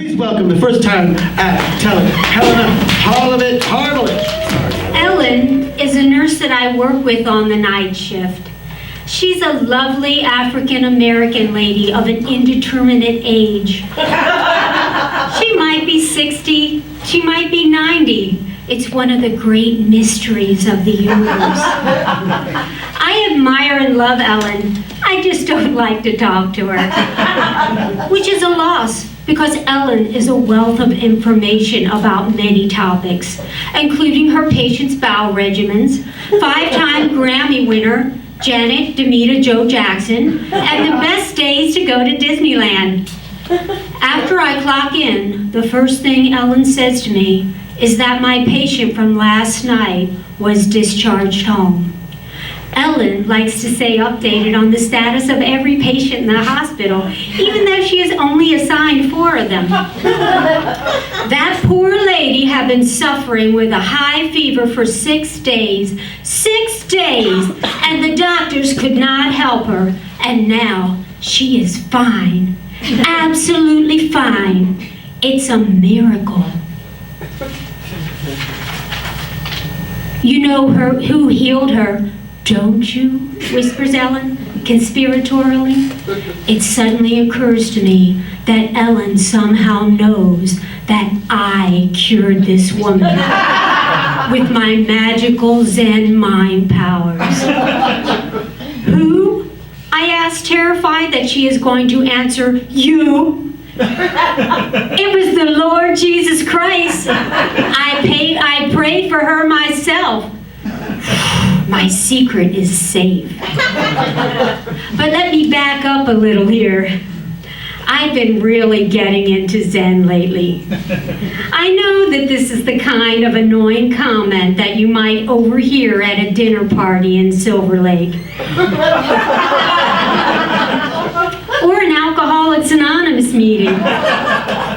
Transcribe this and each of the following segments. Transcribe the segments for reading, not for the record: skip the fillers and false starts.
Please welcome the first time talent, Helena Harvilicz. Ellen is a nurse that I work with on the night shift. She's a lovely African-American lady of an indeterminate age. She might be 60, she might be 90. It's one of the great mysteries of the universe. I admire and love Ellen. I just don't like to talk to her, which is a loss because Ellen is a wealth of information about many topics, including her patient's bowel regimens, 5-time Grammy winner, Janet Demita Joe Jackson, and the best days to go to Disneyland. After I clock in, the first thing Ellen says to me is that my patient from last night was discharged home. Ellen likes to stay updated on the status of every patient in the hospital, even though she has only assigned 4 of them. That poor lady had been suffering with a high fever for 6 days. 6 days! And the doctors could not help her. And now she is fine. Absolutely fine. It's a miracle. You know who healed her, don't you? Whispers Ellen, conspiratorially. It suddenly occurs to me that Ellen somehow knows that I cured this woman with my magical Zen mind powers. Who? I asked, terrified that she is going to answer, you. It was the Lord Jesus Christ. I prayed for her myself. My secret is safe. But let me back up a little here. I've been really getting into Zen lately. I know that this is the kind of annoying comment that you might overhear at a dinner party in Silver Lake. Or an Alcoholics Anonymous meeting.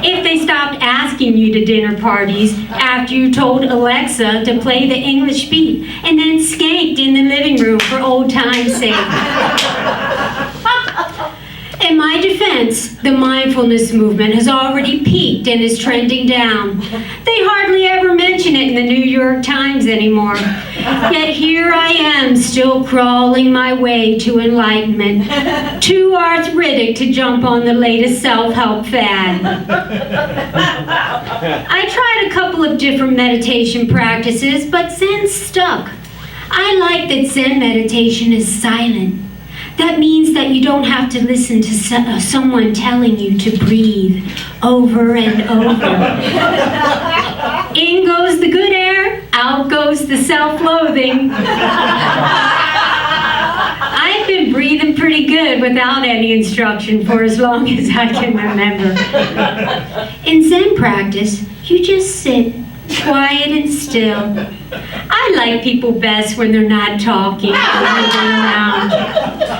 If they stopped asking you to dinner parties after you told Alexa to play the English beat and then skanked in the living room for old time's sake. In my defense, the mindfulness movement has already peaked and is trending down. They hardly ever mention it in the New York Times anymore. Yet here I am, still crawling my way to enlightenment, too arthritic to jump on the latest self-help fad. I tried a couple of different meditation practices, but Zen stuck. I like that Zen meditation is silent. That means that you don't have to listen to someone telling you to breathe over and over. In goes the good air, out goes the self-loathing. I've been breathing pretty good without any instruction for as long as I can remember. In Zen practice, you just sit, quiet and still. I like people best when they're not talking or moving around.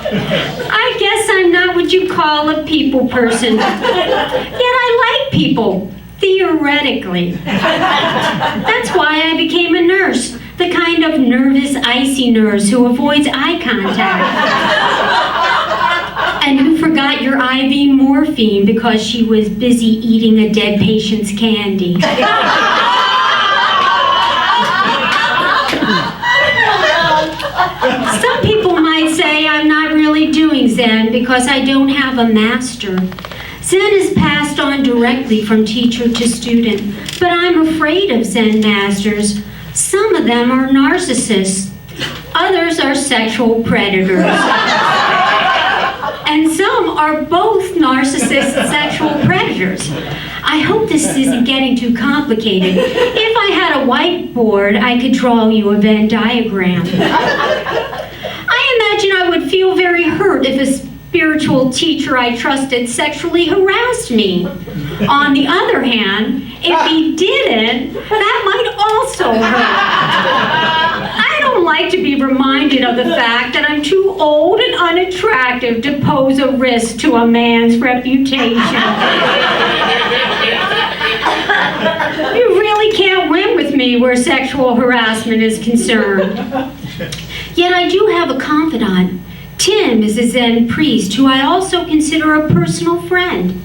I guess I'm not what you call a people person. Yet I like people, theoretically. That's why I became a nurse, the kind of nervous, icy nurse who avoids eye contact. And who forgot your IV morphine because she was busy eating a dead patient's candy. Some people might say I'm not really doing Zen because I don't have a master. Zen is passed on directly from teacher to student, but I'm afraid of Zen masters. Some of them are narcissists, others are sexual predators. And some are both narcissist and sexual predators. I hope this isn't getting too complicated. If I had a whiteboard, I could draw you a Venn diagram. I imagine I would feel very hurt if a spiritual teacher I trusted sexually harassed me. On the other hand, if he didn't, that might also hurt. I don't like to be reminded of the fact that I'm too old and unattractive to pose a risk to a man's reputation. You really can't win with me where sexual harassment is concerned. Yet I do have a confidant. Tim is a Zen priest who I also consider a personal friend.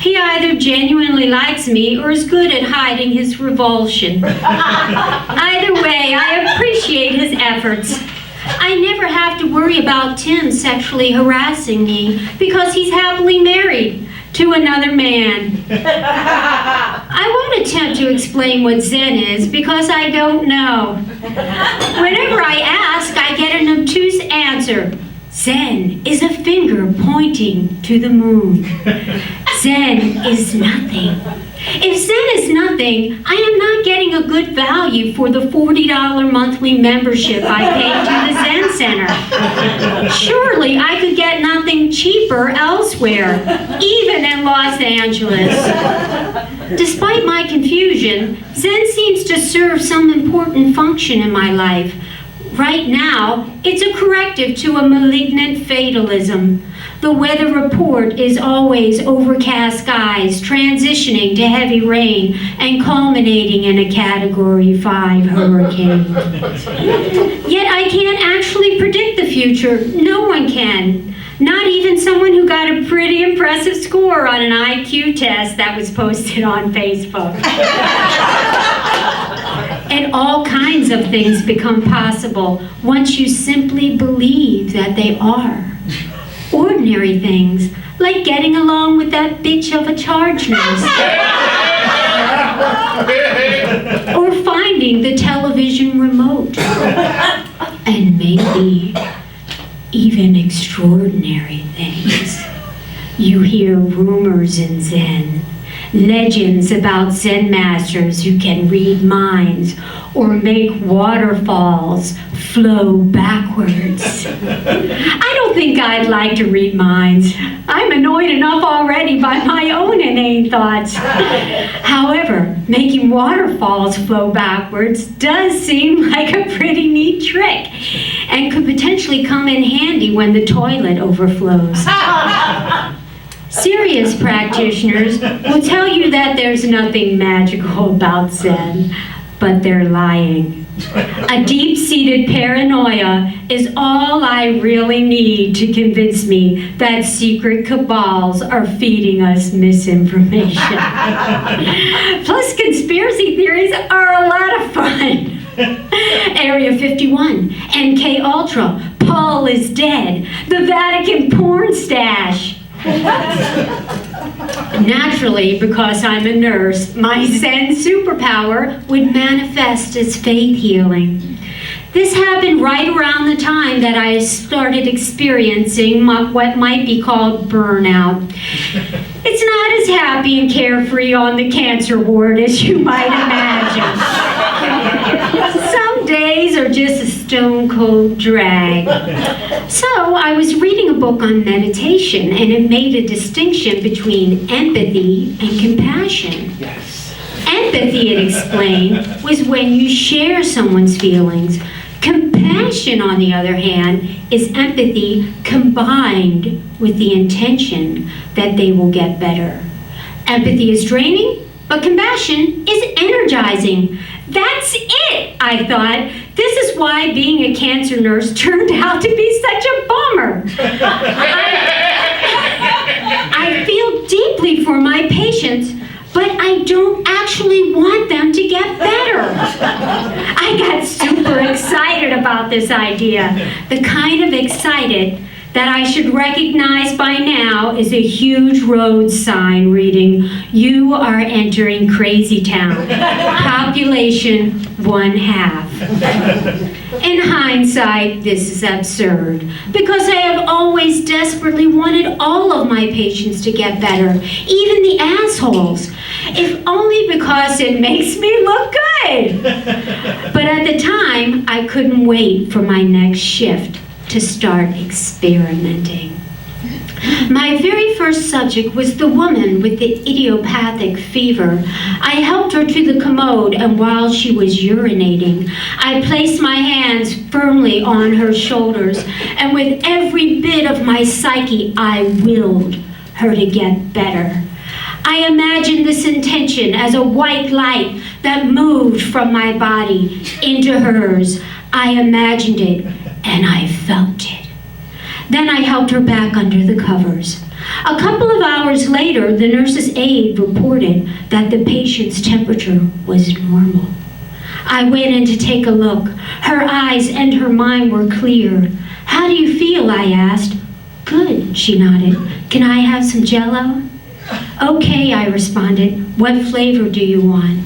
He either genuinely likes me or is good at hiding his revulsion. Either way, I appreciate his efforts. I never have to worry about Tim sexually harassing me because he's happily married to another man. I won't attempt to explain what Zen is because I don't know. Whenever I ask, I get an obtuse answer. Zen is a finger pointing to the moon. Zen is nothing. If Zen is nothing, I am not getting a good value for the $40 monthly membership I paid to the Zen Center. Surely I could get nothing cheaper elsewhere, even in Los Angeles. Despite my confusion, Zen seems to serve some important function in my life. Right now, it's a corrective to a malignant fatalism. The weather report is always overcast skies, transitioning to heavy rain, and culminating in a Category 5 hurricane. Yet I can't actually predict the future. No one can. Not even someone who got a pretty impressive score on an IQ test that was posted on Facebook. And all kinds of things become possible once you simply believe that they are. Ordinary things, like getting along with that bitch of a charge nurse. Or finding the television remote. And maybe even extraordinary things. You hear rumors in Zen. Legends about Zen masters who can read minds or make waterfalls flow backwards. I don't think I'd like to read minds. I'm annoyed enough already by my own inane thoughts. However, making waterfalls flow backwards does seem like a pretty neat trick and could potentially come in handy when the toilet overflows. Serious practitioners will tell you that there's nothing magical about Zen, but they're lying. A deep-seated paranoia is all I really need to convince me that secret cabals are feeding us misinformation. Plus, conspiracy theories are a lot of fun. Area 51, MK Ultra, Paul is dead, the Vatican porn stash. Naturally, because I'm a nurse, my Zen superpower would manifest as faith healing. This happened right around the time that I started experiencing what might be called burnout. It's not as happy and carefree on the cancer ward as you might imagine. Some days are just a stone cold drag. So I was reading a book on meditation, and it made a distinction between empathy and compassion. Yes. Empathy, it explained, was when you share someone's feelings. Compassion, on the other hand, is empathy combined with the intention that they will get better. Empathy is draining, but compassion is energizing. That's it, I thought. This is why being a cancer nurse turned out to be such a bummer. I feel deeply for my patients, but I don't actually want them to get better. I got super excited about this idea. The kind of excited that I should recognize by now is a huge road sign reading, "You are entering Crazy Town. Population 1/2. In hindsight, this is absurd, because I have always desperately wanted all of my patients to get better, even the assholes, if only because it makes me look good. But at the time, I couldn't wait for my next shift to start experimenting. My very first subject was the woman with the idiopathic fever. I helped her to the commode, and while she was urinating, I placed my hands firmly on her shoulders, and with every bit of my psyche, I willed her to get better. I imagined this intention as a white light that moved from my body into hers. I imagined it, and I felt it. Then I helped her back under the covers. A couple of hours later, the nurse's aide reported that the patient's temperature was normal. I went in to take a look. Her eyes and her mind were clear. "How do you feel?" I asked. "Good," she nodded. "Can I have some Jell-O?" "Okay," I responded. "What flavor do you want?"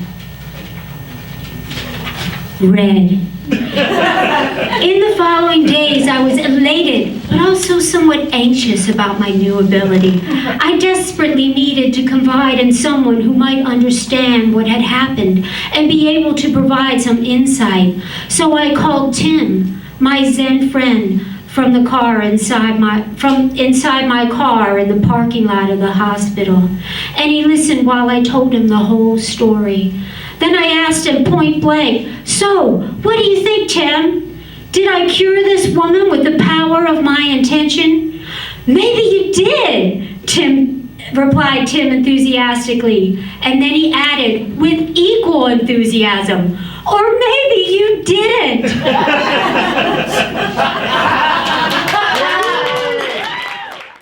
Red. In the following days, I was elated, but also somewhat anxious about my new ability. I desperately needed to confide in someone who might understand what had happened and be able to provide some insight. So I called Tim, my Zen friend, from inside my car in the parking lot of the hospital. And he listened while I told him the whole story. Then I asked him point blank, "So, what do you think, Tim? Did I cure this woman with the power of my intention?" "Maybe you did," replied Tim enthusiastically. And then he added with equal enthusiasm, "Or maybe you didn't."